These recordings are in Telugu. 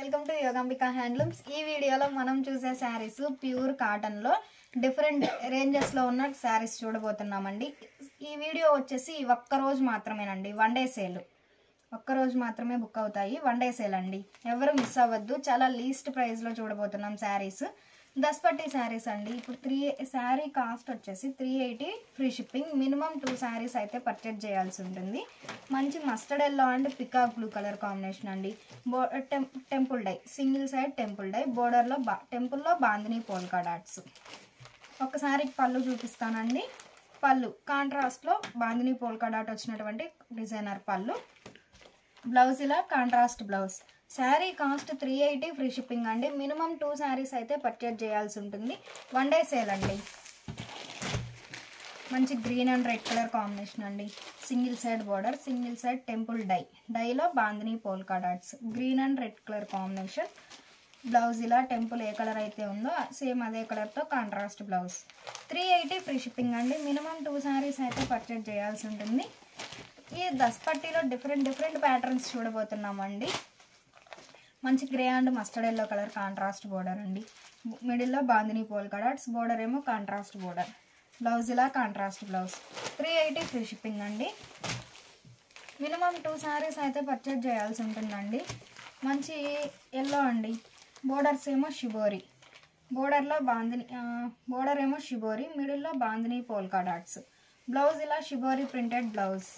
Welcome to Yogambika handlooms. ఈ వీడియోలో మనం చూసే శారీస్ ప్యూర్ కాటన్ లో డిఫరెంట్ రేంజెస్ లో ఉన్న శారీస్ చూడబోతున్నామండి. ఈ వీడియో వచ్చేసి ఒక్క రోజు మాత్రమేనండి, వన్ డే సేల్. ఒక్క రోజు మాత్రమే బుక్ అవుతాయి, వన్ డే సేల్ అండి. ఎవరు మిస్ అవ్వద్దు. చాలా లీస్ట్ ప్రైస్ లో చూడబోతున్నాం శారీస్. దస్పట్టి శారీస్ అండి. ఇప్పుడు శారీ కాస్ట్ వచ్చేసి 380 ఫ్రీ షిప్పింగ్. మినిమం 2 శారీస్ అయితే పర్చేజ్ చేయాల్సి ఉంటుంది. మంచి mustard yellow and peacock blue colour combination అండి. Temple dye, single side temple dye, బోర్డర్లో టెంపుల్లో బాందిని పోల్కా డాట్స్. ఒకసారి పళ్ళు చూపిస్తానండి. పళ్ళు కాంట్రాస్ట్లో బాందిని పోల్కా డాట్ వచ్చినటువంటి డిజైనర్ పళ్ళు. బ్లౌజ్ ఇలా contrast blouse. Sari cost 380 free shipping అండి. మినిమం 2 శారీస్ అయితే పర్చేజ్ చేయాల్సి ఉంటుంది. వన్ డే సేల్ అండి. మంచి green and red colour combination అండి. Single side border, single side temple dye, డైలో bandhani polka dots. Green and red colour combination. Blouse ఇలా టెంపుల్ ఏ కలర్ అయితే ఉందో సేమ్ అదే కలర్తో కాంట్రాస్ట్ బ్లౌజ్. 380 ఫ్రీ షిప్పింగ్ అండి. మినిమం 2 శారీస్ అయితే పర్చేజ్ చేయాల్సి ఉంటుంది. ఈ దస్పట్టీలో డిఫరెంట్ ప్యాటర్న్స్ చూడబోతున్నామండి. మంచి grey and mustard yellow colour contrast border అండి. మిడిల్లో బాందిని పోల్కా డాట్స్, బోర్డర్ ఏమో కాంట్రాస్ట్ బోర్డర్. బ్లౌజ్ ఇలా కాంట్రాస్ట్ బ్లౌజ్. 380 ఫ్రీ షిప్పింగ్ అండి. మినిమం 2 శారీస్ అయితే పర్చేజ్ చేయాల్సి ఉంటుందండి. మంచి ఎల్లో అండి. బోర్డర్స్ ఏమో షిబోరి, బోర్డర్లో బాందిని, బోర్డర్ ఏమో షిబోరి, మిడిల్లో బాందిని పోల్కా డాట్స్. బ్లౌజ్ ఇలా షిబోరి ప్రింటెడ్ బ్లౌజ్.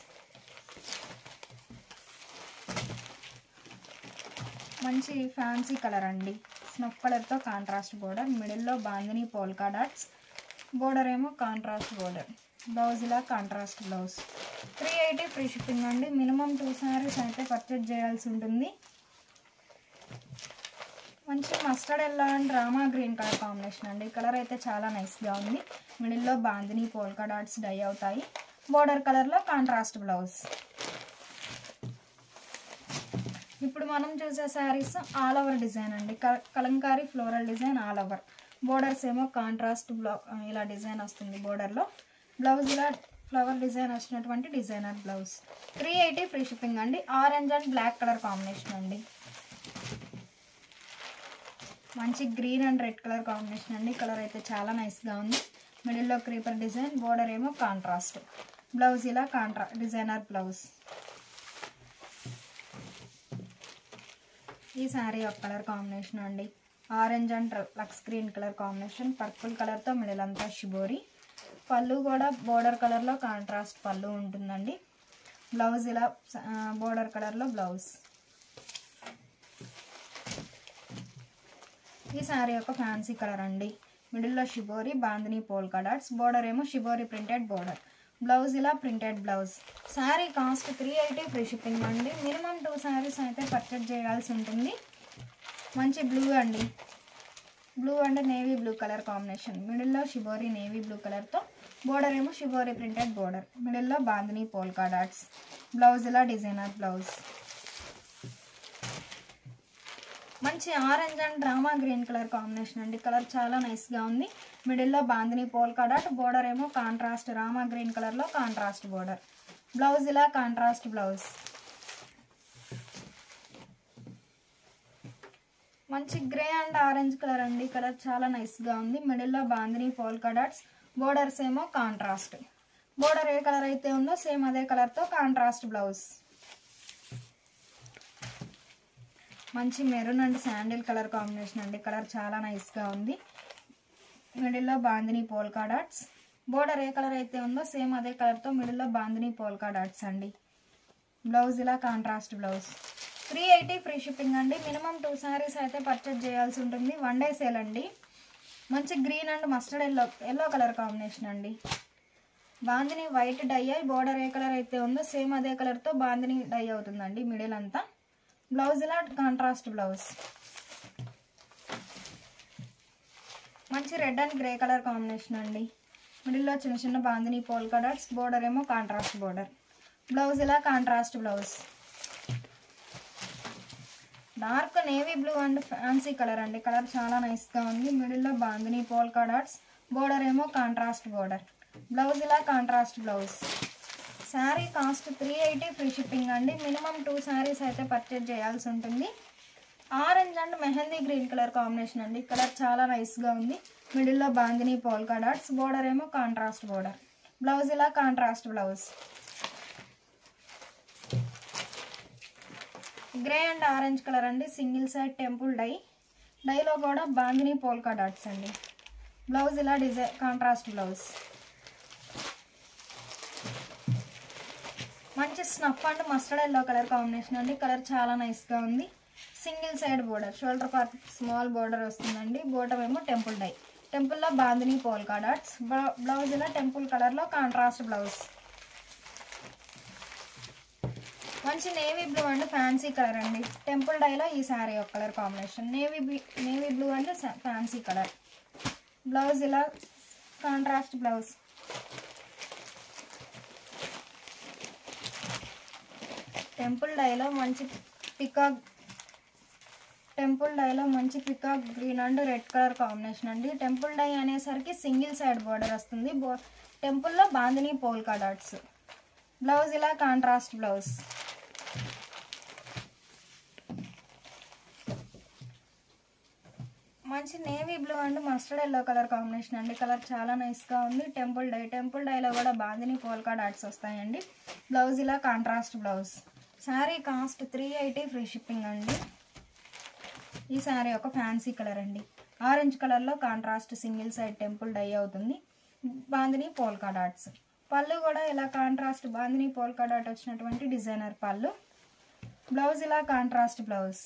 మంచి ఫ్యాన్సీ కలర్ అండి. స్నఫ్ కలర్తో కాంట్రాస్ట్ బోర్డర్, మిడిల్లో బాందిని పోల్కా డాట్స్, బోర్డర్ ఏమో కాంట్రాస్ట్ బోర్డర్. బ్లౌజ్ ఇలా కాంట్రాస్ట్ బ్లౌజ్. 380 ఫ్రీ షిప్పింగ్ అండి. మినిమం 2 శారీస్ అయితే పర్చేజ్ చేయాల్సి ఉంటుంది. మంచి mustard yellow and Rama green colour combination అండి. కలర్ అయితే చాలా నైస్గా ఉంది. మిడిల్లో బాందిని పోల్కా డాట్స్ డై అవుతాయి. బోర్డర్ కలర్లో కాంట్రాస్ట్ బ్లౌజ్. ఇప్పుడు మనం చూసే శారీస్ ఆల్ ఓవర్ డిజైన్ అండి. Kalamkari floral design all over. Borders ఏమో కాంట్రాస్ట్ ఇలా డిజైన్ వస్తుంది బోర్డర్లో. బ్లౌజ్ ఇలా ఫ్లవర్ డిజైన్ వచ్చినటువంటి డిజైనర్ బ్లౌజ్. 380 ఫ్రీ షిప్పింగ్ అండి. Orange and black colour combination అండి. మంచి green and red colour combination అండి. కలర్ అయితే చాలా నైస్గా ఉంది. మిడిల్లో క్రీపర్ డిజైన్, బోర్డర్ ఏమో కాంట్రాస్ట్. బ్లౌజ్ ఇలా డిజైనర్ బ్లౌజ్. ఈ శారీ ఒక కలర్ కాంబినేషన్ అండి. Orange and lux green colour combination. Purple కలర్తో మిడిల్ అంతా షిబోరి. పళ్ళు కూడా బోర్డర్ కలర్లో కాంట్రాస్ట్ పళ్ళు ఉంటుందండి. బ్లౌజ్ ఇలా బోర్డర్ కలర్లో బ్లౌజ్. ఈ శారీ ఒక ఫ్యాన్సీ కలర్ అండి. మిడిల్లో shibori, bandhani polka dots, border ఏమో షిబోరి ప్రింటెడ్ బోర్డర్. బ్లౌజ్ ఇలా printed blouse. Sari cost 380 free shipping అండి. మినిమం 2 శారీస్ అయితే పర్చేజ్ చేయాల్సి ఉంటుంది. మంచి బ్లూ అండి. Blue and navy blue colour combination. మిడిల్లో షిబోరి నేవీ బ్లూ కలర్తో, బోర్డర్ ఏమో షిబోరి ప్రింటెడ్ బోర్డర్. మిడిల్లో బాందిని పోల్కా డాట్స్. బ్లౌజ్ ఇలా డిజైనర్ బ్లౌజ్. మంచి orange and Rama green colour combination అండి. కలర్ చాలా నైస్గా ఉంది. మిడిల్లో బాందిని పోల్కా డాట్, బోర్డర్ ఏమో కాంట్రాస్ట్ రామా గ్రీన్ కలర్లో కాంట్రాస్ట్ బోర్డర్. బ్లౌజ్ ఇలా కాంట్రాస్ట్ బ్లౌజ్. మంచి గ్రే అండ్ ఆరెంజ్ కలర్ అండి. కలర్ చాలా నైస్గా ఉంది. మిడిల్లో బాందిని పోల్కా డాట్స్, బోర్డర్స్ ఏమో కాంట్రాస్ట్. బోర్డర్ ఏ కలర్ అయితే ఉందో సేమ్ అదే కలర్తో కాంట్రాస్ట్ బ్లౌజ్. మంచి maroon and sandal colour combination అండి. కలర్ చాలా నైస్గా ఉంది. మిడిల్లో బాందిని పోల్కా డాట్స్, బోర్డర్ ఏ కలర్ అయితే ఉందో సేమ్ అదే కలర్తో మిడిల్లో బాందిని పోల్కా డాట్స్ అండి. బ్లౌజ్ ఇలా కాంట్రాస్ట్ బ్లౌజ్. 380 ఫ్రీ షిప్పింగ్ అండి. మినిమం 2 శారీస్ అయితే పర్చేజ్ చేయాల్సి ఉంటుంది. వన్ డే సేల్ అండి. మంచి green and mustard yellow colour combination అండి. బాందిని వైట్ డై అయ్యి బోర్డర్ ఏ కలర్ అయితే ఉందో సేమ్ అదే కలర్తో బాందిని డై అవుతుందండి మిడిల్ అంతా. బ్లౌజ్ ఇలా కాంట్రాస్ట్ బ్లౌజ్. మంచి red and grey colour combination అండి. మిడిల్లో చిన్న బాందిని పోల్కా డాట్స్, బోర్డర్ ఏమో కాంట్రాస్ట్ బోర్డర్. బ్లౌజ్ ఇలా contrast blouse. Dark navy blue and fancy colour అండి. కలర్ చాలా నైస్గా ఉంది. మిడిల్లో బాందిని పోల్కా డాట్స్, బోర్డర్ ఏమో కాంట్రాస్ట్ బోర్డర్. బ్లౌజ్ ఇలా contrast blouse. Sari cost 380 free shipping అండి. మినిమం 2 శారీస్ అయితే పర్చేజ్ చేయాల్సి ఉంటుంది. Orange and mehndi green colour combination అండి. కలర్ చాలా నైస్గా ఉంది. మిడిల్లో బాందిని పోల్కా డాట్స్, బోర్డర్ ఏమో కాంట్రాస్ట్ బోర్డర్. బ్లౌజ్ ఇలా contrast blouse. Grey and orange colour అండి. Single side temple dye. డైలో కూడా బాందిని పోల్కా డాట్స్ అండి. బ్లౌజ్ ఇలా డిజైన్ కాంట్రాస్ట్ బ్లౌజ్. మంచి snuff and mustard yellow colour combination అండి. కలర్ చాలా నైస్గా ఉంది. Single side border, shoulder part small border వస్తుందండి. బోర్డర్ ఏమో టెంపుల్ డై. టెంపుల్లో బాందిని పోల్కా డాట్స్. బ్లౌజ్ ఇలా టెంపుల్ కలర్లో కాంట్రాస్ట్ బ్లౌజ్. మంచి navy blue and fancy colour అండి. టెంపుల్ డైలో ఈ శారీ ఒక colour combination. Navy blue and fancy colour. Blouse ఇలా కాంట్రాస్ట్ బ్లౌజ్. టెంపుల్ డైలో మంచి peacock green and red colour combination అండి. టెంపుల్ డై అనేసరికి సింగిల్ సైడ్ బోర్డర్ వస్తుంది. టెంపుల్లో బాందిని పోల్కా డాట్స్. బ్లౌజ్ ఇలా కాంట్రాస్ట్ బ్లౌజ్. మంచి navy blue and mustard yellow colour combination అండి. కలర్ చాలా నైస్గా ఉంది. టెంపుల్ డైలో కూడా బాందిని పోల్కా డాట్స్ వస్తాయండి. బ్లౌజ్ ఇలా contrast blouse. Sari cost 380 free shipping అండి. ఈ శారీ ఒక ఫ్యాన్సీ కలర్ అండి. ఆరెంజ్ కలర్లో contrast single side temple dye అవుతుంది. Bandhani polka dots. పళ్ళు కూడా ఇలా కాంట్రాస్ట్ బాందిని పోల్కా డాట్ వచ్చినటువంటి డిజైనర్ పళ్ళు. బ్లౌజ్ ఇలా contrast blouse.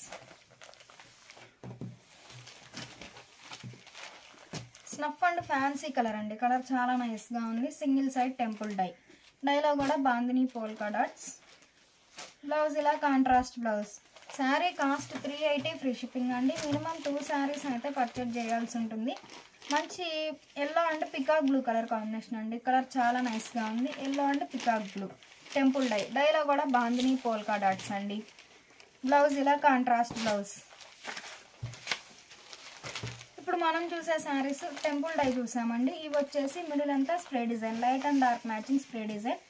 Snuff and fancy colour అండి. కలర్ చాలా నైస్గా ఉంది. Single side temple dye. డైలో కూడా బాందిని పోల్కా డాట్స్. బ్లౌజ్ ఇలా contrast blouse. Sari cost 380 free shipping అండి. మినిమం 2 శారీస్ అయితే పర్చేజ్ చేయాల్సి ఉంటుంది. మంచి yellow and peacock blue colour combination అండి. కలర్ చాలా నైస్గా ఉంది. Yellow and peacock blue. Temple dye. డైలో కూడా బాందిని పోల్కా డాట్స్ అండి. బ్లౌజ్ ఇలా కాంట్రాస్ట్ బ్లౌజ్. ఇప్పుడు మనం చూసే శారీస్ టెంపుల్ డై చూసామండి. ఇవి వచ్చేసి మిడిల్ అంతా spray design, light and dark matching spray design.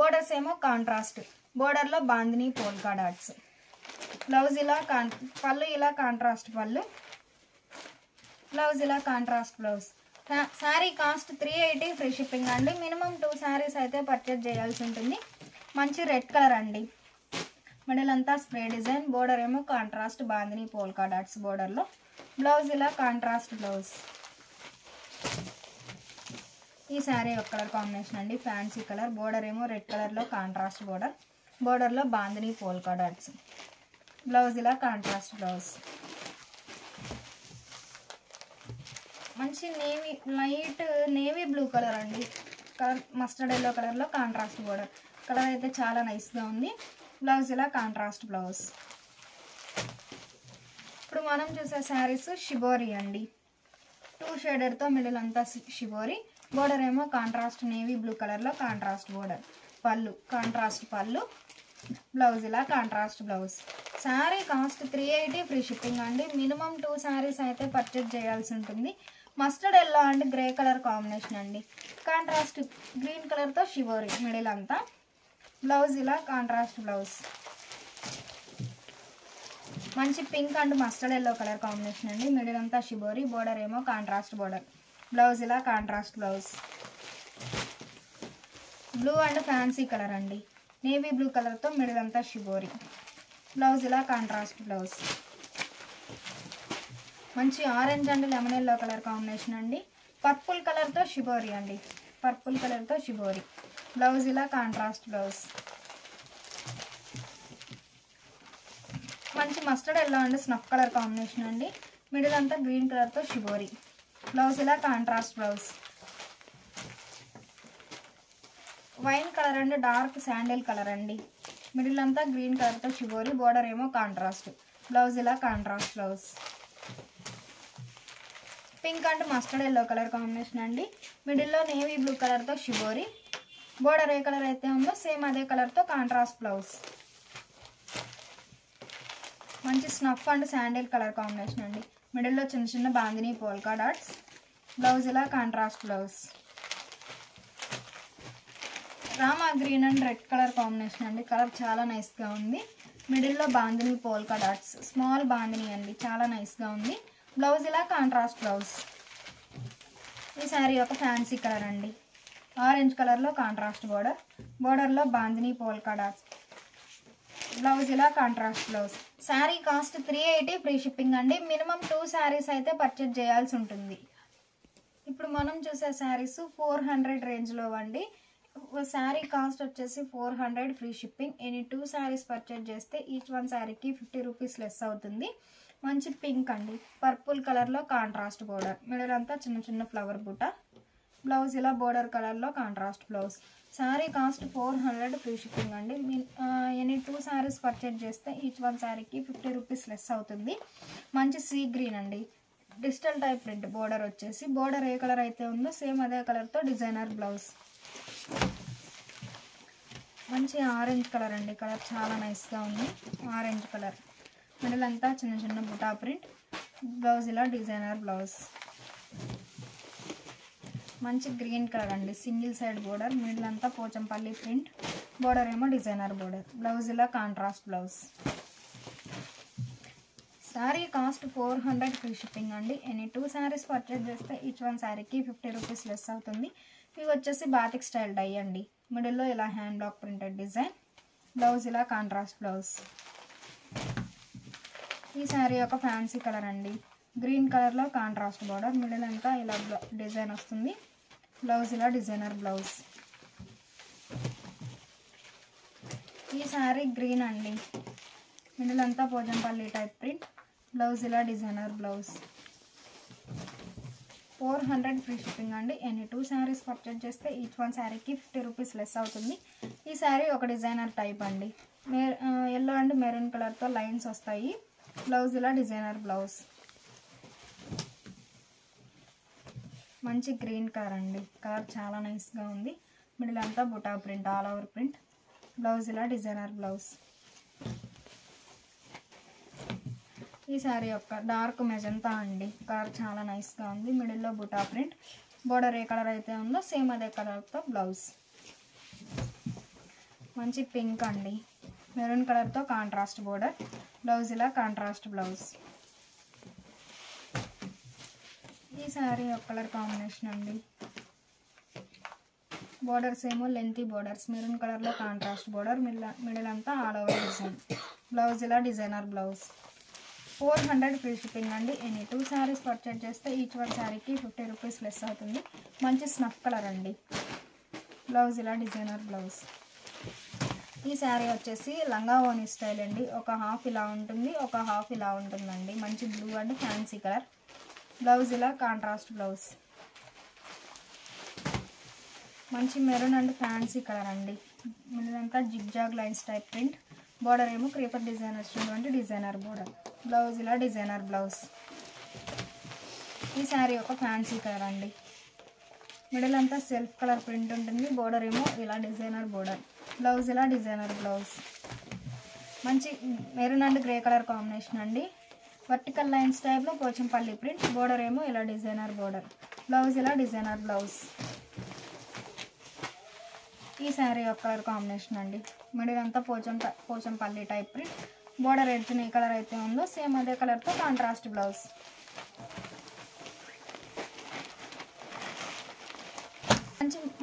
Borders ఏమో కాంట్రాస్ట్. బోర్డర్లో బాందిని పోల్కా డాట్స్. బ్లౌజ్ ఇలా పళ్ళు ఇలా కాంట్రాస్ట్ పళ్ళు. బ్లౌజ్ ఇలా contrast blouse. Sari cost 380 free shipping అండి. మినిమం 2 శారీస్ అయితే పర్చేజ్ చేయాల్సి ఉంటుంది. మంచి రెడ్ కలర్ అండి. మిడిల్ అంతా స్ప్రే డిజైన్. బోర్డర్ ఏమో కాంట్రాస్ట్ బాందిని పోల్కా డాట్స్ బోర్డర్లో. బ్లౌజ్ ఇలా కాంట్రాస్ట్ బ్లౌజ్. ఈ శారీ ఒక కలర్ కాంబినేషన్ అండి. Fancy colour. బోర్డర్ ఏమో రెడ్ కలర్లో కాంట్రాస్ట్ బోర్డర్. బోర్డర్లో బాందిని పోల్కా డాట్స్. బ్లౌజ్ ఇలా కాంట్రాస్ట్ బ్లౌజ్. మంచి లైట్ నేవీ బ్లూ కలర్ అండి. కలర్ మస్టర్డ్ ఎల్లో కలర్లో కాంట్రాస్ట్ బోర్డర్. కలర్ అయితే చాలా నైస్గా ఉంది. బ్లౌజ్ ఇలా కాంట్రాస్ట్ బ్లౌజ్. ఇప్పుడు మనం చూసే శారీస్ షిబోరి అండి. 2 షేడెడ్తో మిడిల్ అంతా షిబోరి. బోర్డర్ ఏమో కాంట్రాస్ట్ నేవీ బ్లూ కలర్లో కాంట్రాస్ట్ బోర్డర్. పళ్ళు కాంట్రాస్ట్ పళ్ళు. బ్లౌజ్ ఇలా contrast blouse. Sari cost 380 free shipping అండి. మినిమం 2 శారీస్ అయితే పర్చేజ్ చేయాల్సి ఉంటుంది. Mustard yellow and grey colour combination అండి. కాంట్రాస్ట్ గ్రీన్ కలర్తో షివోరీ మిడిల్ అంతా. బ్లౌజ్ ఇలా కాంట్రాస్ట్ బ్లౌజ్. మంచి pink and mustard yellow colour combination అండి. మిడిల్ అంతా షిబోరీ. బోర్డర్ ఏమో కాంట్రాస్ట్ బోర్డర్. బ్లౌజ్ ఇలా contrast blouse. Blue and fancy colour అండి. నేవీ బ్లూ కలర్తో మిడిల్ అంతా షిబోరీ. బ్లౌజ్ ఇలా కాంట్రాస్ట్ బ్లౌజ్. మంచి orange and lemon yellow colour combination అండి. పర్పుల్ కలర్తో షిబోరీ అండి. పర్పుల్ కలర్తో షిబోరీ. బ్లౌజ్ ఇలా కాంట్రాస్ట్ బ్లౌజ్. మంచి mustard yellow and snuff colour combination అండి. మిడిల్ అంతా గ్రీన్ కలర్తో షిబోరీ. బ్లౌజ్ ఇలా contrast blouse. Wine colour and dark sandal colour అండి. మిడిల్ అంతా గ్రీన్ కలర్తో షిబోరీ. బోర్డర్ ఏమో కాంట్రాస్ట్. బ్లౌజ్ ఇలా contrast blouse. Pink and mustard yellow colour combination అండి. మిడిల్లో నేవీ బ్లూ కలర్తో షిబోరీ. బోర్డర్ ఏ కలర్ అయితే ఉందో సేమ్ అదే కలర్తో కాంట్రాస్ట్ బ్లౌజ్. మంచి snuff and sandal colour combination అండి. మిడిల్లో చిన్న చిన్న బాందిని పోల్కా డాట్స్. బ్లౌజ్ ఇలా contrast blouse. Rama green and red colour combination అండి. కలర్ చాలా నైస్గా ఉంది. మిడిల్లో bandhani polka dots, small bandhani అండి, చాలా నైస్గా ఉంది. బ్లౌజ్ ఇలా కాంట్రాస్ట్ బ్లౌజ్. ఈ శారీ ఒక ఫ్యాన్సీ కలర్ అండి, ఆరెంజ్ కలర్లో కాంట్రాస్ట్ బోర్డర్, బోర్డర్లో బాందిని పోల్కా డాట్స్, బ్లౌజ్ ఇలా contrast blouse. Sari cost 380 free shipping అండి. మినిమం 2 శారీస్ అయితే పర్చేజ్ చేయాల్సి ఉంటుంది. ఇప్పుడు మనం చూసే శారీస్ 400 రేంజ్లో అండి. శారీ కాస్ట్ వచ్చేసి 400 free shipping. Any 2 saris purchase చేస్తే ఈచ్ వన్ శారీకి 50 రూపీస్ లెస్ అవుతుంది. మంచి పింక్ అండి, పర్పుల్ కలర్లో కాంట్రాస్ట్ బోర్డర్, మిడిల్ అంతా చిన్న చిన్న ఫ్లవర్ బూట, బ్లౌజ్ ఇలా బోర్డర్ కలర్లో contrast blouse. Sari cost 400 free shipping అండి. ఎనీ 2 శారీస్ పర్చేజ్ చేస్తే ఈచ్ వన్ శారీకి 50 రూపీస్ లెస్ అవుతుంది. మంచి సీ గ్రీన్ అండి, డిజిటల్ టైప్ ప్రింట్, బోర్డర్ వచ్చేసి బోర్డర్ ఏ కలర్ అయితే ఉందో సేమ్ అదే కలర్తో డిజైనర్ బ్లౌజ్. మంచి ఆరెంజ్ కలర్ అండి, కలర్ చాలా నైస్గా ఉంది. ఆరెంజ్ కలర్, మిడిల్ అంతా చిన్న చిన్న బుటా ప్రింట్, బ్లౌజ్ ఇలా డిజైనర్ బ్లౌజ్. మంచి గ్రీన్ కలర్ అండి, సింగిల్ సైడ్ బోర్డర్, మిడిల్ అంతా పోచంపల్లి ప్రింట్, బోర్డర్ ఏమో డిజైనర్ బోర్డర్, బ్లౌజ్ ఇలా contrast blouse. Sari cost 400 free shipping అండి. ఎనీ 2 శారీస్ పర్చేజ్ చేస్తే ఈచ్ వన్ శారీకి 50 రూపీస్ లెస్ అవుతుంది. ఇవి వచ్చేసి బాతిక్ స్టైల్ డై అండి, మిడిల్లో ఇలా hand block printed design, blouse ఇలా కాంట్రాస్ట్ బ్లౌజ్. ఈ శారీ ఒక ఫ్యాన్సీ కలర్ అండి, గ్రీన్ కలర్లో కాంట్రాస్ట్ బోర్డర్, మిడిల్ అంతా ఇలా డిజైన్ వస్తుంది, బ్లౌజ్ ఇలా డిజైనర్ బ్లౌజ్. ఈ శారీ గ్రీన్ అండి, మిడిల్ అంతా పోచంపల్లి టైప్ ప్రింట్, బ్లౌజ్ ఇలా డిజైనర్ బ్లౌజ్. 400 ఫ్రీ షిప్పింగ్ అండి. ఎనీ 2 శారీస్ పర్చేజ్ చేస్తే ఈచ్ వన్ శారీకి 50 రూపీస్ లెస్ అవుతుంది. ఈ శారీ ఒక డిజైనర్ టైప్ అండి, ఎల్లో అండ్ మెరూన్ కలర్తో లైన్స్ వస్తాయి, బ్లౌజ్ ఇలా డిజైనర్ బ్లౌజ్. మంచి గ్రీన్ కలర్ అండి, కలర్ చాలా నైస్గా ఉంది, మిడిల్ అంతా buta print, all over print, blouse ఇలా డిజైనర్ బ్లౌజ్. ఈ శారీ యొక్క డార్క్ మెజంతా అండి, కలర్ చాలా నైస్గా ఉంది, మిడిల్లో బుటా ప్రింట్, బోర్డర్ ఏ కలర్ అయితే ఉందో సేమ్ అదే కలర్తో బ్లౌజ్. మంచి పింక్ అండి, మెరూన్ కలర్తో కాంట్రాస్ట్ బోర్డర్, బ్లౌజ్ ఇలా కాంట్రాస్ట్ బ్లౌజ్. ఈ శారీ ఒక కలర్ కాంబినేషన్ అండి, బోర్డర్స్ ఏమో లెంతీ బోర్డర్స్, మెరూన్ కలర్లో కాంట్రాస్ట్ బోర్డర్, మిడిల్ అంతా ఆల్ ఓవర్ డిజైన్, బ్లౌజ్ ఇలా డిజైనర్ బ్లౌజ్. 400 ఫ్రీ షిప్పింగ్ అండి. ఎనీ 2 శారీస్ పర్చేజ్ చేస్తే ఈచ్ వన్ శారీకి 50 రూపీస్ లెస్ అవుతుంది. మంచి స్నఫ్ కలర్ అండి, బ్లౌజ్ ఇలా డిజైనర్ బ్లౌజ్. ఈ శారీ వచ్చేసి లంగా ఓని స్టైల్ అండి, ఒక హాఫ్ ఇలా ఉంటుంది, ఒక హాఫ్ ఇలా ఉంటుందండి. మంచి blue and fancy colour, blouse ఇలా కాంట్రాస్ట్ బ్లౌజ్. మంచి మెరూన్ అండ్ ఫ్యాన్సీ కలర్ అండి, మిడిలంతా zigzag lines type print, border ఏమో క్రీపర్ డిజైన్ వచ్చినటువంటి డిజైనర్ బోర్డర్, బ్లౌజ్ ఇలా డిజైనర్ బ్లౌజ్. ఈ శారీ ఒక ఫ్యాన్సీ కలర్ అండి, మిడిల్ అంతా సెల్ఫ్ కలర్ ప్రింట్ ఉంటుంది, బోర్డర్ ఏమో ఇలా డిజైనర్ బోర్డర్, బ్లౌజ్ ఇలా డిజైనర్ బ్లౌజ్. మంచి maroon and grey colour combination అండి, వర్టికల్ లైన్స్ టైప్లో పోచంపల్లి ప్రింట్, బోర్డర్ ఏమో ఇలా డిజైనర్ బోర్డర్, బ్లౌజ్ ఇలా డిజైనర్ బ్లౌజ్. ఈ శారీ ఒక కలర్ కాంబినేషన్ అండి, మిడిల్ అంతా పోచంపల్లి టైప్ ప్రింట్, బోర్డర్ ఎడ్జ్ని ఏ కలర్ అయితే ఉందో సేమ్ అదే కలర్తో కాంట్రాస్ట్ బ్లౌజ్.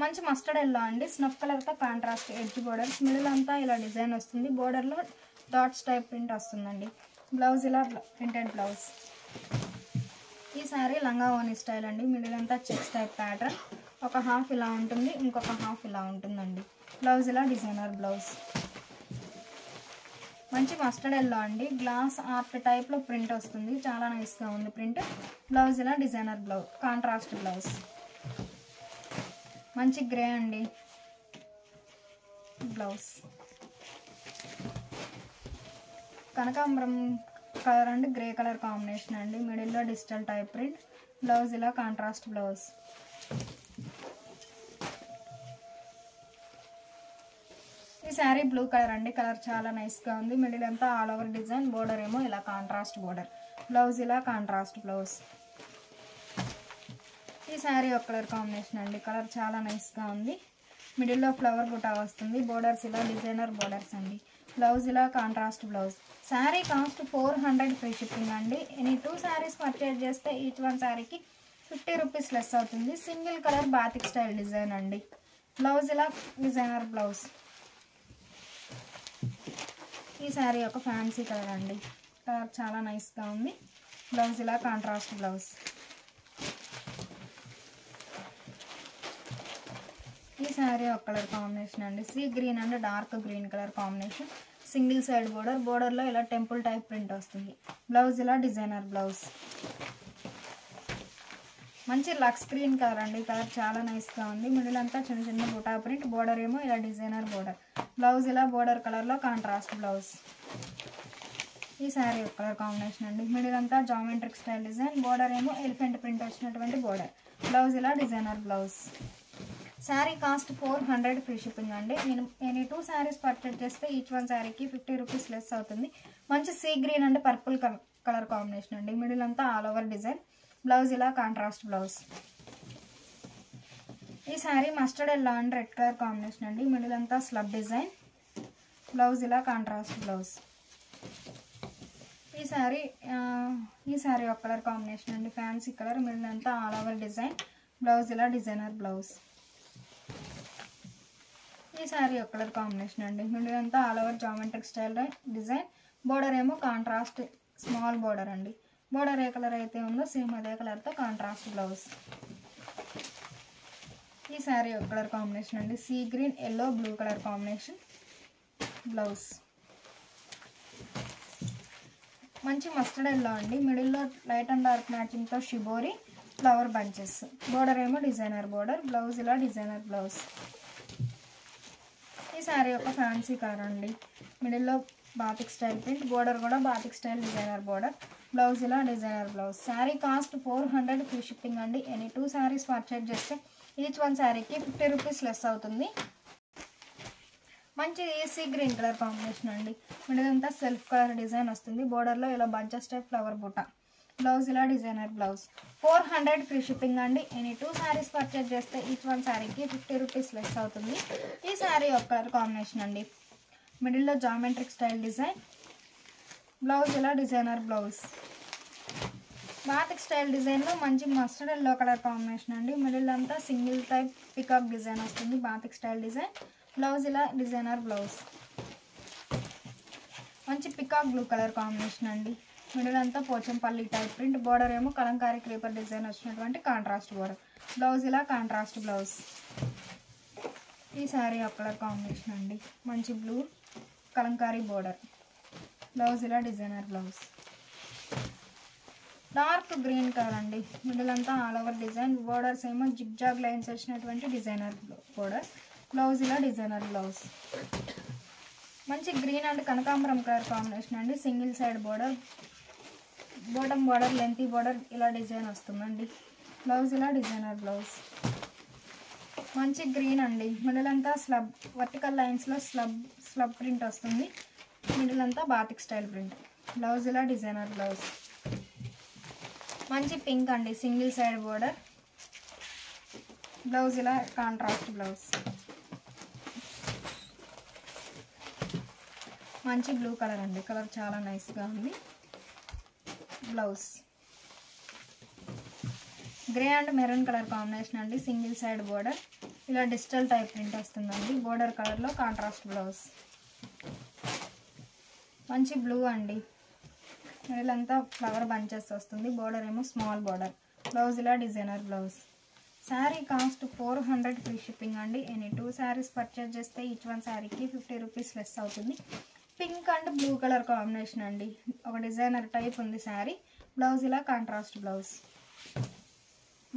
మంచి మస్టర్డ్ ఎల్లో అండి, స్నఫ్ కలర్తో కాంట్రాస్ట్ ఎడ్జ్ బోర్డర్స్, మిడిల్ అంతా ఇలా డిజైన్ వస్తుంది, బోర్డర్లో డాట్స్ టైప్ ప్రింట్ వస్తుందండి, బ్లౌజ్ ఇలా ప్రింటెడ్ బ్లౌజ్. ఈ శారీ లంగా ఓని స్టైల్ అండి, మిడిల్ అంతా చెక్స్ టైప్ ప్యాటర్న్, ఒక హాఫ్ ఇలా ఉంటుంది, ఇంకొక హాఫ్ ఇలా ఉంటుందండి, బ్లౌజ్ ఇలా డిజైనర్ బ్లౌజ్. మంచి మస్టర్డ్ ఎల్లో అండి, గ్లాస్ ఆర్ట్ టైప్లో ప్రింట్ వస్తుంది, చాలా నైస్గా ఉంది ప్రింట్, బ్లౌజ్ ఇలా డిజైనర్ బ్లౌజ్, కాంట్రాస్ట్ బ్లౌజ్. మంచి గ్రే అండి బ్లౌజ్, కనకాంబరం colour and grey colour combination అండి, మిడిల్లో డిజిటల్ టైప్ ప్రింట్, బ్లౌజ్ ఇలా కాంట్రాస్ట్ బ్లౌజ్. ఈ శారీ బ్లూ కలర్ అండి, కలర్ చాలా నైస్గా ఉంది, మిడిల్ అంతా ఆల్ ఓవర్ డిజైన్, బోర్డర్ ఏమో ఇలా కాంట్రాస్ట్ బోర్డర్, బ్లౌజ్ ఇలా కాంట్రాస్ట్ బ్లౌజ్. ఈ శారీ ఒక కలర్ కాంబినేషన్ అండి, కలర్ చాలా నైస్గా ఉంది, మిడిల్లో ఫ్లవర్ బుటా వస్తుంది, బోర్డర్స్ ఇలా డిజైనర్ బోర్డర్స్ అండి, బ్లౌజ్ ఇలా contrast blouse. Sari cost 400 free shipping అండి. ఎనీ 2 శారీస్ పర్చేజ్ చేస్తే ఈచ్ వన్ శారీకి 50 రూపీస్ లెస్ అవుతుంది. Single colour batik style design అండి. బ్లౌజ్ ఇలా డిజైనర్ బ్లౌజ్. ఈ శారీ ఒక ఫ్యాన్సీ కలర్ అండి. కలర్ చాలా నైస్గా ఉంది. బ్లౌజ్ ఇలా కాంట్రాస్ట్ బ్లౌజ్. ఈ శారీ ఒక కలర్ కాంబినేషన్ అండి. Sea green and dark green colour combination. Single side border. బోర్డర్లో ఇలా టెంపుల్ టైప్ ప్రింట్ వస్తుంది. బ్లౌజ్ ఇలా డిజైనర్ బ్లౌజ్. మంచి లక్స్ గ్రీన్ కలర్ అండి. కలర్ చాలా నైస్గా ఉంది. మిడిల్ అంతా చిన్న చిన్న బుటా ప్రింట్. బోర్డర్ ఏమో ఇలా డిజైనర్ బోర్డర్. బ్లౌజ్ ఇలా బోర్డర్ కలర్లో కాంట్రాస్ట్ బ్లౌజ్. ఈ శారీ ఒక కలర్ కాంబినేషన్ అండి. మిడిల్ అంతా జామెట్రిక్ స్టైల్ డిజైన్. బోర్డర్ ఏమో ఎలిఫెంట్ ప్రింట్ వచ్చినటువంటి బోర్డర్. బ్లౌజ్ ఇలా designer blouse. Sari cost 400 free shipping అండి. నేను ఎనీ 2 శారీస్ పర్చేజ్ చేస్తే ఈచ్ వన్ శారీకి 50 రూపీస్ లెస్ అవుతుంది. మంచి sea green and purple colour combination అండి. మిడిల్ అంతా ఆల్ ఓవర్ డిజైన్. బ్లౌజ్ ఇలా కాంట్రాస్ట్ బ్లౌజ్. ఈ sari mustard yellow and red colour combination అండి. మిడిల్ అంతా స్లబ్ డిజైన్. బ్లౌజ్ ఇలా కాంట్రాస్ట్ బ్లౌజ్. ఈ శారీ ఒక కలర్ కాంబినేషన్ అండి. Fancy colour. మిడిల్ అంతా ఆల్ ఓవర్ డిజైన్. బ్లౌజ్ ఇలా డిజైనర్ బ్లౌజ్. ఈ శారీ ఒక కలర్ కాంబినేషన్ అండి. మిడిల్ అంతా all over geometric style design. Border ఏమో కాంట్రాస్ట్ స్మాల్ బోర్డర్ అండి. బోర్డర్ ఏ కలర్ అయితే ఉందో సేమ్ అదే కలర్తో కాంట్రాస్ట్ బ్లౌజ్. ఈ శారీ ఒక కలర్ కాంబినేషన్ అండి. Sea green yellow blue colour combination. Blouse మంచి మస్టర్డ్ ఎల్లో అండి. మిడిల్లో లైట్ అండ్ డార్క్ మ్యాచింగ్తో షిబోరి ఫ్లవర్ బంచెస్. బోర్డర్ ఏమో డిజైనర్ బోర్డర్. బ్లౌజ్ ఇలా డిజైనర్ బ్లౌజ్. ఈ శారీ ఒక ఫ్యాన్సీ కలర్ అండి. మిడిల్లో బాతిక్ స్టైల్ ప్రింట్. బోర్డర్ కూడా batik style designer border. Blouse ఇలా designer blouse. Sari cost 400 free shipping అండి. ఎనీ 2 శారీస్ పర్చేజ్ చేస్తే ఈచ్ వన్ శారీకి 50 రూపీస్ లెస్ అవుతుంది. మంచి సీ గ్రీన్ కలర్ కాంబినేషన్ అండి. మిడిల్ అంతా సెల్ఫ్ కలర్ డిజైన్ వస్తుంది. బోర్డర్లో ఇలా బంచెస్ టైప్ ఫ్లవర్ బుట్ట. బ్లౌజ్ ఇలా డిజైనర్ బ్లౌజ్. 400 ఫ్రీ షిప్పింగ్ అండి. ఎనీ 2 శారీస్ పర్చేజ్ చేస్తే ఈచ్ వన్ శారీకి 50 రూపీస్ లెస్ అవుతుంది. ఈ శారీ ఒక కలర్ కాంబినేషన్ అండి. మిడిల్లో జామెట్రిక్ స్టైల్ డిజైన్. బ్లౌజ్ ఇలా డిజైనర్ బ్లౌజ్. బాతిక్ స్టైల్ డిజైన్లో మంచి మస్టర్డ్ ఎల్లో కలర్ కాంబినేషన్ అండి. మిడిల్ అంతా సింగిల్ టైప్ పికాక్ డిజైన్ వస్తుంది. Batik style design. బ్లౌజ్ ఇలా డిజైనర్ బ్లౌజ్. మంచి పికాక్ బ్లూ కలర్ కాంబినేషన్ అండి. మిడిల్ అంతా పోచంపల్లి టైప్ ప్రింట్. బోర్డర్ ఏమో కలంకారీ క్రీపర్ డిజైన్ వచ్చినటువంటి కాంట్రాస్ట్ బోర్డర్. బ్లౌజ్ ఇలా కాంట్రాస్ట్ బ్లౌజ్. ఈ శారీ ఒక కలర్ కాంబినేషన్ అండి. మంచి బ్లూ కలంకారీ బోర్డర్. బ్లౌజ్ ఇలా designer blouse. Dark green colour అండి. మిడిల్ అంతా ఆల్ ఓవర్ డిజైన్. బోర్డర్స్ ఏమో జిగ్జాగ్ లైన్స్ వచ్చినటువంటి డిజైనర్ బోర్డర్స్. బ్లౌజ్ ఇలా డిజైనర్ బ్లౌజ్. మంచి గ్రీన్ అండ్ కనకాంబరం కలర్ కాంబినేషన్ అండి. Single side border. Bottom border lengthy border ఇలా డిజైన్ వస్తుందండి. బ్లౌజ్ ఇలా డిజైనర్ బ్లౌజ్. మంచి గ్రీన్ అండి. మిడిల్ అంతా స్లబ్ వర్టికల్ లైన్స్లో స్లబ్ ప్రింట్ వస్తుంది. మిడిల్ అంతా బాతిక్ స్టైల్ ప్రింట్. బ్లౌజ్ ఇలా డిజైనర్ బ్లౌజ్. మంచి పింక్ అండి. Single side border. బ్లౌజ్ ఇలా కాంట్రాస్ట్ బ్లౌజ్. మంచి బ్లూ కలర్ అండి. కలర్ చాలా నైస్గా ఉంది. Blouse grey and maroon colour combination అండి. Single side border. ఇలా డిజిటల్ టైప్ ప్రింట్ వస్తుందండి. బోర్డర్ కలర్లో కాంట్రాస్ట్ బ్లౌజ్. మంచి బ్లూ అండి. మిడిలంతా ఫ్లవర్ బంచెస్ వస్తుంది. బోర్డర్ ఏమో స్మాల్ బోర్డర్. బ్లౌజ్ ఇలా designer blouse. Sari cost 400 free shipping అండి. ఎనీ 2 శారీస్ పర్చేజ్ చేస్తే ఈచ్ వన్ శారీకి 50 రూపీస్ లెస్ అవుతుంది. Pink and blue colour combination అండి. ఒక డిజైనర్ టైప్ ఉంది శారీ. బ్లౌజ్ ఇలా కాంట్రాస్ట్ బ్లౌజ్.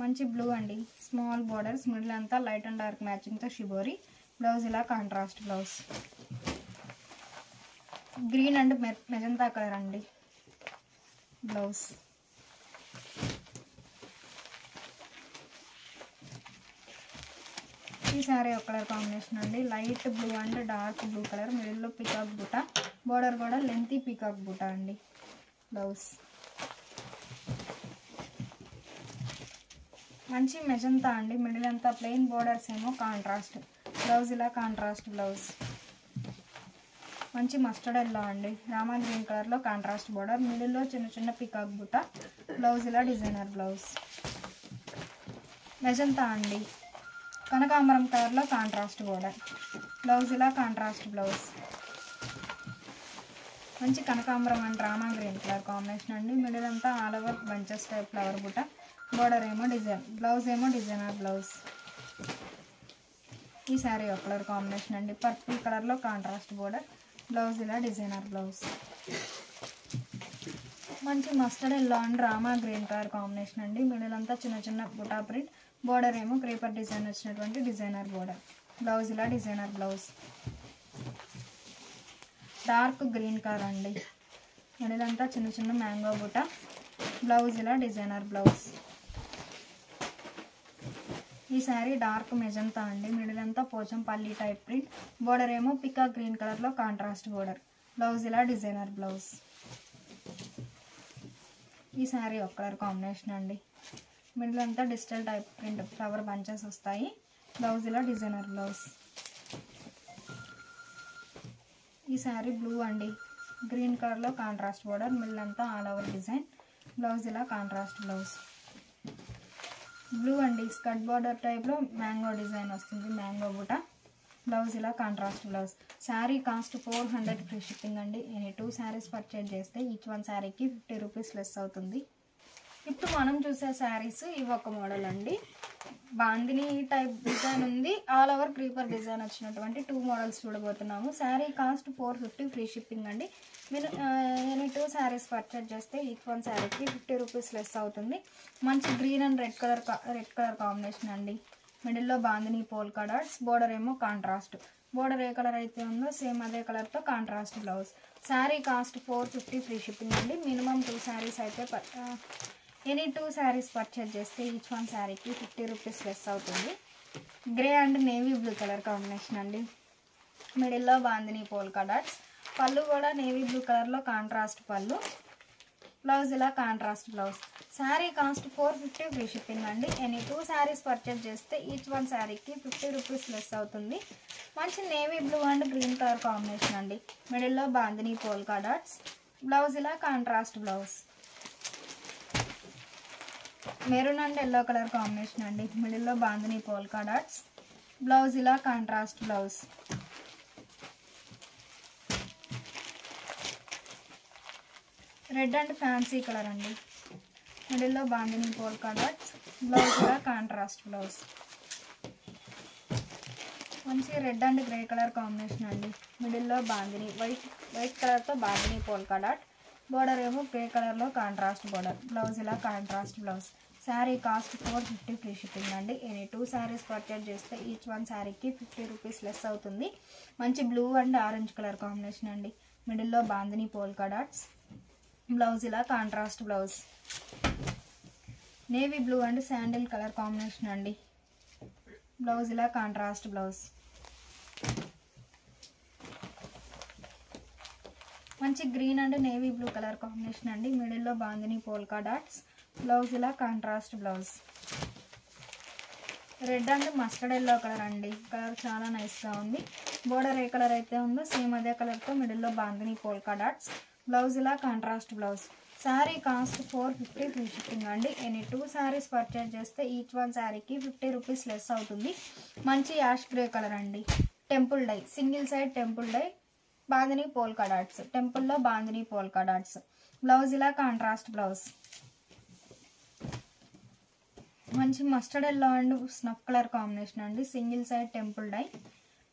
మంచి బ్లూ అండి. Small borders. మిడిల్ అంతా లైట్ అండ్ డార్క్ మ్యాచింగ్తో షిబోరి. బ్లౌజ్ ఇలా contrast blouse. Green and magenta colour అండి బ్లౌజ్. ఈ శారీ ఒక కలర్ కాంబినేషన్ అండి. Light blue and dark blue colour. మిడిల్లో పికాక్ బూటా. బోర్డర్ కూడా లెంతీ పికాక్ బూటా అండి. బ్లౌజ్ మంచి మెజంతా అండి. మిడిల్ అంతా ప్లెయిన్. బోర్డర్స్ ఏమో కాంట్రాస్ట్. బ్లౌజ్ ఇలా కాంట్రాస్ట్ బ్లౌజ్. మంచి మస్టర్డ్ ఎల్లో అండి, రామా గ్రీన్ కలర్లో కాంట్రాస్ట్ బోర్డర్, మిడిల్లో చిన్న చిన్న పికాక్ బుట్ట, బ్లౌజ్ ఇలా డిజైనర్ బ్లౌజ్. మెజంతా అండి, కనకాంబరం కలర్లో కాంట్రాస్ట్ బోర్డర్, బ్లౌజ్ ఇలా కాంట్రాస్ట్ బ్లౌజ్. మంచి కనకాంబరం and Rama green colour combination అండి, మిడిల్ అంతా all over bunches type flower బుట్ట, బోర్డర్ ఏమో డిజైన్, బ్లౌజ్ ఏమో డిజైనర్ బ్లౌజ్. ఈ శారీ ఒక కలర్ కాంబినేషన్ అండి, పర్పుల్ కలర్లో కాంట్రాస్ట్ బోర్డర్, బ్లౌజ్ ఇలా డిజైనర్ బ్లౌజ్. మంచి mustard yellow and Rama green colour combination అండి, మిడిల్ అంతా చిన్న చిన్న బుటా ప్రింట్, బోర్డర్ ఏమో క్రీపర్ డిజైన్ వచ్చినటువంటి డిజైనర్ బోర్డర్, బ్లౌజ్ ఇలా designer blouse. Dark green colour అండి, మిడిల్ అంతా చిన్న చిన్న మ్యాంగో బుట్ట, బ్లౌజ్ ఇలా డిజైనర్ బ్లౌజ్. ఈ శారీ డార్క్ మెజంతా అండి, మిడిల్ అంతా పోచంపల్లి టైప్ ప్రింట్, బోర్డర్ ఏమో పికా గ్రీన్ కలర్లో కాంట్రాస్ట్ బోర్డర్, బ్లౌజ్ ఇలా డిజైనర్ బ్లౌజ్. ఈ శారీ ఒక కలర్ కాంబినేషన్ అండి, మిడిల్ అంతా digital type print flower bunches వస్తాయి, బ్లౌజ్ ఇలా డిజైనర్ బ్లౌజ్. ఈ శారీ బ్లూ అండి, గ్రీన్ కలర్లో కాంట్రాస్ట్ బోర్డర్, మిడిల్ అంతా ఆల్ ఓవర్ డిజైన్, బ్లౌజ్ ఇలా కాంట్రాస్ట్ బ్లౌజ్. బ్లూ అండి, స్కర్ట్ బార్డర్ టైప్లో మ్యాంగో డిజైన్ వస్తుంది, మ్యాంగో బుట, బ్లౌజ్ ఇలా contrast blouse. Sari cost 400 free shipping అండి. ఎనీ 2 శారీస్ పర్చేజ్ చేస్తే ఈచ్ వన్ శారీకి 50 రూపీస్ లెస్ అవుతుంది. ఇప్పుడు మనం చూసే శారీస్ ఇవి ఒక మోడల్ అండి, బాందిని టైప్ డిజైన్ ఉంది, ఆల్ ఓవర్ క్రీపర్ డిజైన్ వచ్చినటువంటి 2 మోడల్స్ చూడబోతున్నాము. శారీ కాస్ట్ 450 ఫ్రీ షిప్పింగ్ అండి. మీరు ఎనీ 2 శారీస్ పర్చేజ్ చేస్తే ఈచ్ వన్ శారీకి 50 రూపీస్ లెస్ అవుతుంది. మంచి green and red colour combination అండి, మిడిల్లో బాందిని పోల్కా డాట్స్, బోర్డర్ ఏమో కాంట్రాస్ట్, బోర్డర్ ఏ కలర్ అయితే ఉందో సేమ్ అదే కలర్తో contrast blouse. Sari cost 450 free shipping అండి. మినిమం 2 శారీస్ అయితే ఎనీ 2 శారీస్ పర్చేజ్ చేస్తే ఈచ్ వన్ శారీకి 50 రూపీస్ లెస్ అవుతుంది. Grey and navy blue colour combination అండి, మిడిల్లో బాందిని పోల్కా డాట్స్, పళ్ళు కూడా నేవీ బ్లూ కలర్లో కాంట్రాస్ట్ పళ్ళు, బ్లౌజ్ ఇలా contrast blouse. Sari cost 450 free shipping అండి. ఎనీ 2 శారీస్ పర్చేజ్ చేస్తే ఈచ్ వన్ శారీకి 50 రూపీస్ లెస్ అవుతుంది. మంచి navy blue and green colour combination అండి, మిడిల్లో బాందిని పోల్కా డాట్స్, బ్లౌజ్ ఇలా contrast blouse. Maroon and yellow colour combination అండి, మిడిల్లో బాందిని పోల్కా డాట్స్, బ్లౌజ్ ఇలా contrast blouse. Red and fancy colour అండి, మిడిల్లో బాందిని పోల్కా డాట్స్, బ్లౌజ్ ఇలా కాంట్రాస్ట్ బ్లౌజ్. మంచి red and grey colour combination అండి, మిడిల్లో బాందిని వైట్ కలర్తో బాందిని పోల్కా డాట్, బోర్డర్ ఏమో గ్రే కలర్లో కాంట్రాస్ట్ బోర్డర్, బ్లౌజ్ ఇలా contrast blouse. Sari cost 450 free shipping అండి. ఎనీ 2 శారీస్ పర్చేజ్ చేస్తే ఈచ్ వన్ శారీకి 50 రూపీస్ లెస్ అవుతుంది. మంచి blue and orange colour combination అండి, మిడిల్లో బాందిని పోల్కా డాట్స్, బ్లౌజ్ ఇలా contrast blouse. Navy blue and sandal colour combination అండి, బ్లౌజ్ ఇలా కాంట్రాస్ట్ బ్లౌజ్. మంచి green and navy blue colour combination అండి, మిడిల్లో బాందిని పోల్కా డాట్స్, బ్లౌజ్ ఇలా contrast blouse. Red and mustard yellow colour అండి, కలర్ చాలా నైస్గా ఉంది, బోర్డర్ ఏ కలర్ అయితే ఉందో సేమ్ అదే కలర్తో మిడిల్లో బాందిని పోల్కా డాట్స్, బ్లౌజ్ ఇలా contrast blouse. Sari cost 450 free shipping అండి. ఎనీ 2 శారీస్ పర్చేజ్ చేస్తే ఈచ్ వన్ శారీకి 50 రూపీస్ లెస్ అవుతుంది. మంచి యాష్ గ్రే కలర్ అండి, temple dye, single side temple dye, bandhani polka dots, టెంపుల్లో బాందిని పోల్కా డాట్స్, బ్లౌజ్ ఇలా కాంట్రాస్ట్ బ్లౌజ్. మంచి mustard yellow and snuff colour combination అండి, single side temple dye,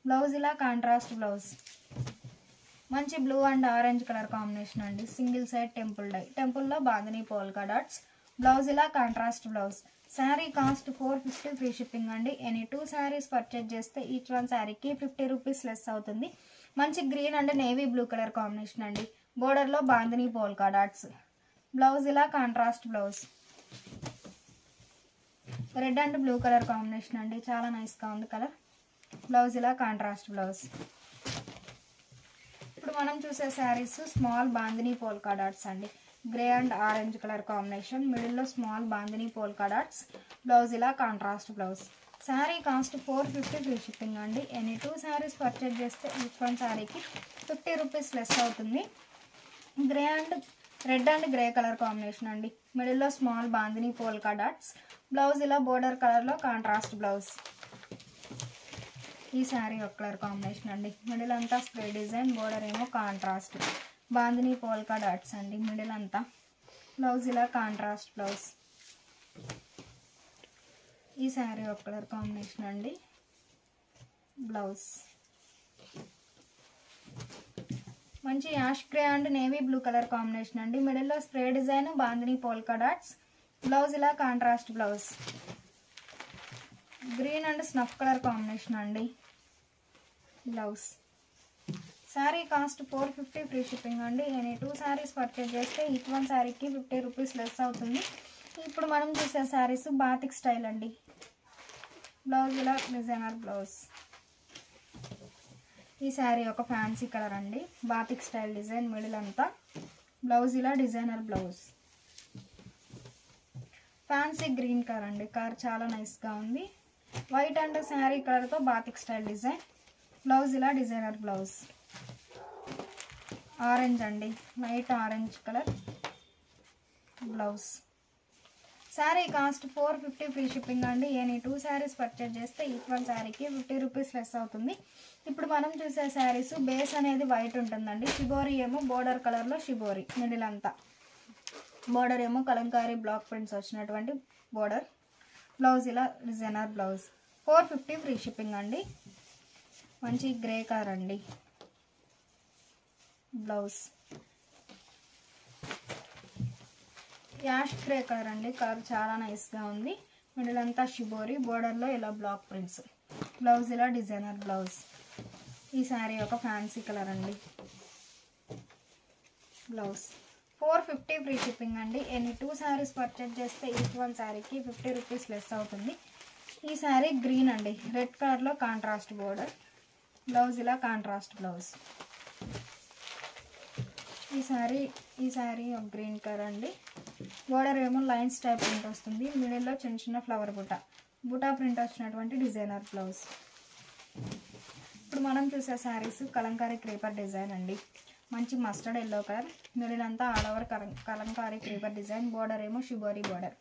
blouse ఇలా కాంట్రాస్ట్ బ్లౌజ్. మంచి blue and orange colour combination అండి, సింగిల్ సైడ్ టెంపుల్ డై, టెంపుల్లో బాందిని పోల్కా డాట్స్, బ్లౌజ్ ఇలా contrast blouse. Sari cost 450 free shipping అండి. ఎనీ 2 శారీస్ పర్చేజ్ చేస్తే ఈచ్ వన్ శారీకి 50 రూపీస్ లెస్ అవుతుంది. మంచి green and navy blue colour combination అండి, బోర్డర్లో బాందిని పోల్కా డాట్స్, బ్లౌజ్ ఇలా contrast blouse. Red and blue colour combination అండి, చాలా నైస్గా ఉంది కలర్, బ్లౌజ్ ఇలా కాంట్రాస్ట్ బ్లౌజ్. ఇప్పుడు మనం చూసే saris small bandhani polka dots అండి, grey and orange colour combination, మిడిల్లో small bandhani polka dots, blouse ఇలా contrast blouse. Sari cost 450 free shipping అండి. ఎనీ 2 శారీస్ పర్చేజ్ చేస్తే ఈచ్ వన్ శారీకి 50 రూపీస్ లెస్ అవుతుంది. Red and grey colour combination అండి. మిడిల్లో small bandhani polka dots. Blouse ఇలా బోర్డర్ కలర్లో కాంట్రాస్ట్ బ్లౌజ్. ఈ శారీ ఒక కలర్ కాంబినేషన్ అండి. మిడిల్ అంతా స్ప్రే డిజైన్, బోర్డర్ ఏమో కాంట్రాస్ట్ బాందిని పోల్కా డాట్స్ అండి. మిడిల్ అంతా బ్లౌజ్ ఇలా కాంట్రాస్ట్ బ్లౌజ్. ఈ శారీ ఒక కలర్ కాంబినేషన్ అండి. బ్లౌజ్ మంచి ash grey and navy blue colour combination అండి. మిడిల్లో spray design, bandhani polka dots. Blouse ఇలా contrast blouse. Green and snuff colour combination అండి. Blouse. Sari cost 450 free shipping అండి. ఎనీ 2 శారీస్ పర్చేజ్ చేస్తే ఈచ్ వన్ శారీకి 50 రూపీస్ లెస్ అవుతుంది. ఇప్పుడు మనం చూసే శారీస్ బాతిక్ స్టైల్ అండి. బ్లౌజ్ ఇలా డిజైనర్ బ్లౌజ్. ఈ శారీ ఒక ఫ్యాన్సీ కలర్ అండి. బాతిక్ స్టైల్ డిజైన్, మిడిల్ అంతా బ్లౌజ్ ఇలా designer blouse. Fancy green colour అండి. కలర్ చాలా నైస్గా ఉంది. వైట్ అండ్ శారీ కలర్తో బాతిక్ స్టైల్ డిజైన్. బ్లౌజ్ ఇలా డిజైనర్ బ్లౌజ్. ఆరెంజ్ అండి, light orange colour blouse. Sari cost 450 free shipping అండి. ఎనీ 2 శారీస్ పర్చేజ్ చేస్తే ఈచ్ వన్ శారీకి 50 రూపీస్ లెస్ అవుతుంది. ఇప్పుడు మనం చూసే శారీస్ బేస్ అనేది వైట్ ఉంటుందండి. షిబోరి ఏమో బోర్డర్ కలర్లో షిబోరి. మిడిల్ అంతా బోర్డర్ ఏమో కలంకారీ బ్లాక్ ప్రింట్స్ వచ్చినటువంటి బోర్డర్. బ్లౌజ్ ఇలా డిజైనర్ బ్లౌజ్. 450 ఫ్రీ షిప్పింగ్ అండి. మంచి గ్రే కలర్ అండి. బ్లౌజ్ యాష్ గ్రే కలర్ అండి. కలర్ చాలా నైస్గా ఉంది. మిడిల్ అంతా షిబోరి, బోర్డర్లో ఇలా బ్లాక్ ప్రింట్స్. బ్లౌజ్ ఇలా డిజైనర్ బ్లౌజ్. ఈ శారీ ఒక ఫ్యాన్సీ కలర్ అండి. బ్లౌజ్ 450 ఫ్రీ షిప్పింగ్ అండి. ఎనీ 2 శారీస్ పర్చేజ్ చేస్తే ఈచ్ వన్ శారీకి 50 రూపీస్ లెస్ అవుతుంది. ఈ శారీ గ్రీన్ అండి. రెడ్ కలర్లో కాంట్రాస్ట్ బోర్డర్. బ్లౌజ్ ఇలా కాంట్రాస్ట్ బ్లౌజ్. ఈ శారీ ఒక గ్రీన్ కలర్ అండి. బోర్డర్ ఏమో లైన్స్ టైప్ ప్రింట్ వస్తుంది. మిడిల్లో చిన్న చిన్న ఫ్లవర్ బుటా ప్రింట్ వచ్చినటువంటి డిజైనర్ బ్లౌజ్. ఇప్పుడు మనం చూసే శారీస్ కలంకారీ క్రీపర్ డిజైన్ అండి. మంచి మస్టర్డ్ ఎల్లో కలర్. మిడిల్ అంతా all over Kalamkari creeper design. Border ఏమో షిబోరి బోర్డర్.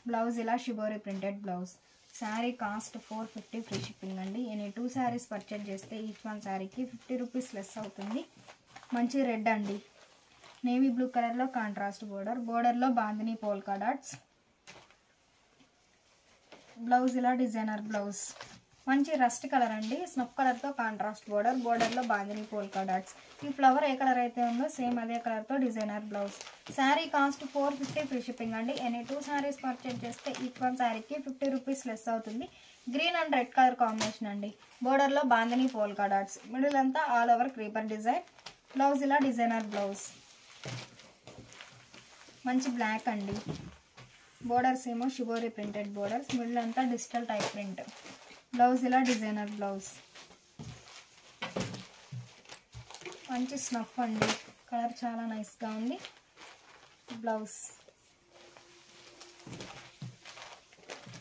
బ్లౌజ్ ఇలా shibori printed blouse. Sari cost 450 free shipping అండి. ఎనీ 2 శారీస్ పర్చేజ్ చేస్తే ఈచ్ వన్ శారీకి 50 రూపీస్ లెస్ అవుతుంది. మంచి రెడ్ అండి. నేవీ బ్లూ కలర్లో కాంట్రాస్ట్ బోర్డర్లో బాందిని పోల్కా డాట్స్. బ్లౌజ్ ఇలా డిజైనర్ బ్లౌజ్. మంచి రస్ట్ కలర్ అండి. స్నఫ్ కలర్తో కాంట్రాస్ట్ బోర్డర్లో బాందిని పోల్కా డాట్స్. ఈ ఫ్లవర్ ఏ కలర్ అయితే ఉందో సేమ్ అదే కలర్తో designer blouse. Sari cost 450 free shipping అండి. ఎనీ 2 శారీస్ పర్చేజ్ చేస్తే ఈచ్ వన్ శారీకి 50 రూపీస్ లెస్ అవుతుంది. Green and red colour combination అండి. బోర్డర్లో బాందిని పోల్కా డాట్స్. మిడిల్ అంతా all over creeper design. Blouse ఇలా డిజైనర్ బ్లౌజ్. మంచి బ్లాక్ అండి. బోర్డర్స్ ఏమో షిబోరి ప్రింటెడ్ బోర్డర్స్. మిడిల్ అంతా డిజిటల్ టైప్ ప్రింట్. బ్లౌజ్ ఇలా డిజైనర్ బ్లౌజ్. మంచి స్నఫ్ అండి. కలర్ చాలా నైస్గా ఉంది. బ్లౌజ్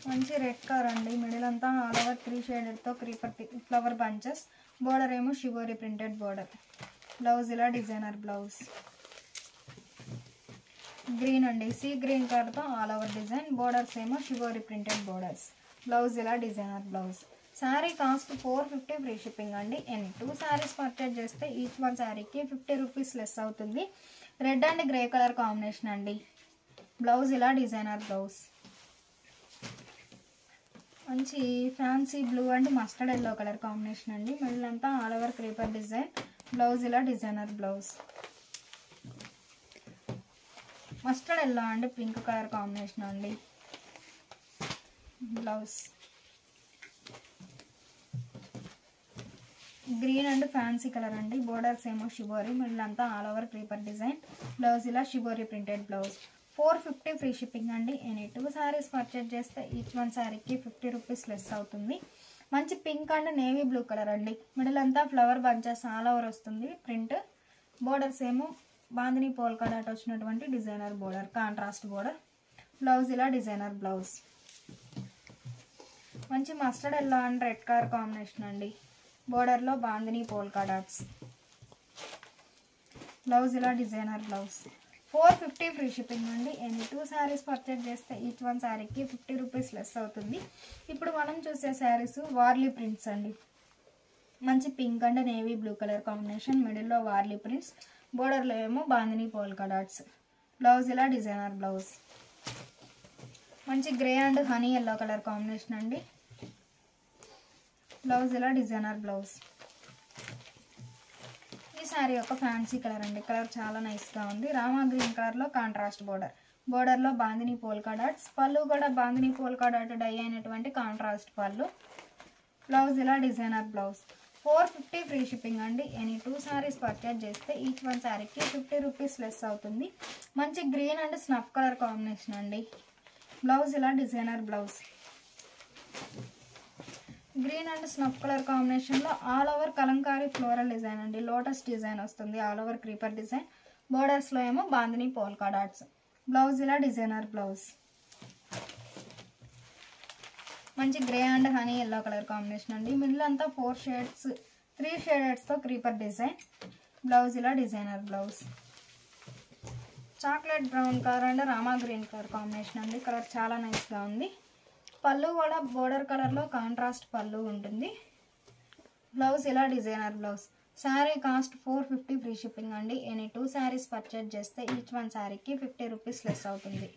మంచి రెడ్ కలర్ అండి. మిడిల్ అంతా ఆల్ ఓవర్ 3 షేడెడ్తో క్రీపర్ ఫ్లవర్ బంచెస్. బోర్డర్ ఏమో షిబోరి ప్రింటెడ్ బోర్డర్. బ్లౌజ్ ఇలా డిజైనర్ బ్లౌజ్. గ్రీన్ అండి. సీ గ్రీన్ కలర్తో ఆల్ ఓవర్ డిజైన్. బోర్డర్స్ ఏమో షిబోరి ప్రింటెడ్ బోర్డర్స్. బ్లౌజ్ ఇలా designer blouse. Sari cost 450 free shipping అండి. ఎనీ 2 శారీస్ పర్చేజ్ చేస్తే ఈచ్ వన్ శారీకి 50 రూపీస్ లెస్ అవుతుంది. Red and grey colour combination అండి. బ్లౌజ్ ఇలా డిజైనర్ బ్లౌజ్. మంచి fancy blue and mustard yellow colour combination అండి. మిడిల్ అంతా all over creeper design. Blouse ఇలా designer blouse. Mustard yellow and pink colour combination అండి. Blouse green and fancy colour అండి. బోర్డర్స్ ఏమో షిబోరి. మిడిల్ అంతా all over creeper design. Blouse ఇలా shibori printed blouse. 450 free shipping అండి. ఎనీ 2 శారీస్ పర్చేజ్ చేస్తే ఈచ్ వన్ శారీకి 50 రూపీస్ లెస్ అవుతుంది. మంచి pink and navy blue colour అండి. మిడిల్ అంతా ఫ్లవర్ బంచెస్ ఆల్ ఓవర్ వస్తుంది ప్రింట్. బోర్డర్స్ ఏమో బాందిని పోల్కా డాట్ వచ్చినటువంటి designer border, contrast border. Blouse ఇలా డిజైనర్ బ్లౌజ్. మంచి mustard yellow and red colour combination అండి. బోర్డర్లో బాందిని పోల్కా డాట్స్. బ్లౌజ్ ఇలా డిజైనర్ బ్లౌజ్. 450 ఫ్రీ షిప్పింగ్ అండి. ఎనీ 2 శారీస్ పర్చేజ్ చేస్తే ఈచ్ వన్ శారీకి 50 రూపీస్ లెస్ అవుతుంది. ఇప్పుడు మనం చూసే శారీస్ వార్లీ ప్రింట్స్ అండి. మంచి pink and navy blue colour combination, మిడిల్లో వార్లీ ప్రింట్స్, బోర్డర్లో ఏమో బాందిని పోల్కా డాట్స్. బ్లౌజ్ ఇలా డిజైనర్ బ్లౌజ్. మంచి grey and honey yellow colour combination అండి. బ్లౌజ్ ఇలా డిజైనర్ బ్లౌజ్. ఈ శారీ యొక్క ఫ్యాన్సీ కలర్ అండి. కలర్ చాలా నైస్గా ఉంది. రామా గ్రీన్ కలర్లో కాంట్రాస్ట్ బోర్డర్. బోర్డర్లో బాందిని పోల్కా డాట్స్. పళ్ళు కూడా బాందిని పోల్కా డాట్ డై అయినటువంటి కాంట్రాస్ట్ పళ్ళు. బ్లౌజ్ ఇలా డిజైనర్ బ్లౌజ్. 450 ఫ్రీ షిప్పింగ్ అండి. ఎనీ 2 శారీస్ పర్చేజ్ చేస్తే ఈచ్ వన్ శారీకి 50 రూపీస్ లెస్ అవుతుంది. మంచి green and snuff colour combination అండి. బ్లౌజ్ ఇలా designer blouse. Green and snuff colour కాంబినేషన్లో all over kalamkari floral design అండి. లోటస్ డిజైన్ వస్తుంది. All over creeper design. బోర్డర్స్లో ఏమో బాందిని పోల్కా డాట్స్. బ్లౌజ్ ఇలా డిజైనర్ బ్లౌజ్. మంచి grey and honey yellow colour combination అండి. మిడిల్ అంతా 4 షేడ్స్ 3 షేడెడ్స్తో క్రీపర్ డిజైన్. బ్లౌజ్ ఇలా designer blouse. Chocolate brown colour and Rama green colour combination అండి. కలర్ చాలా నైస్గా ఉంది. పళ్ళు కూడా బోర్డర్ కలర్లో కాంట్రాస్ట్ పళ్ళు ఉంటుంది. బ్లౌజ్ ఇలా designer blouse. Sari cost 450 free shipping అండి. ఎనీ 2 శారీస్ పర్చేజ్ చేస్తే ఈచ్ వన్ శారీకి 50 రూపీస్ లెస్ అవుతుంది.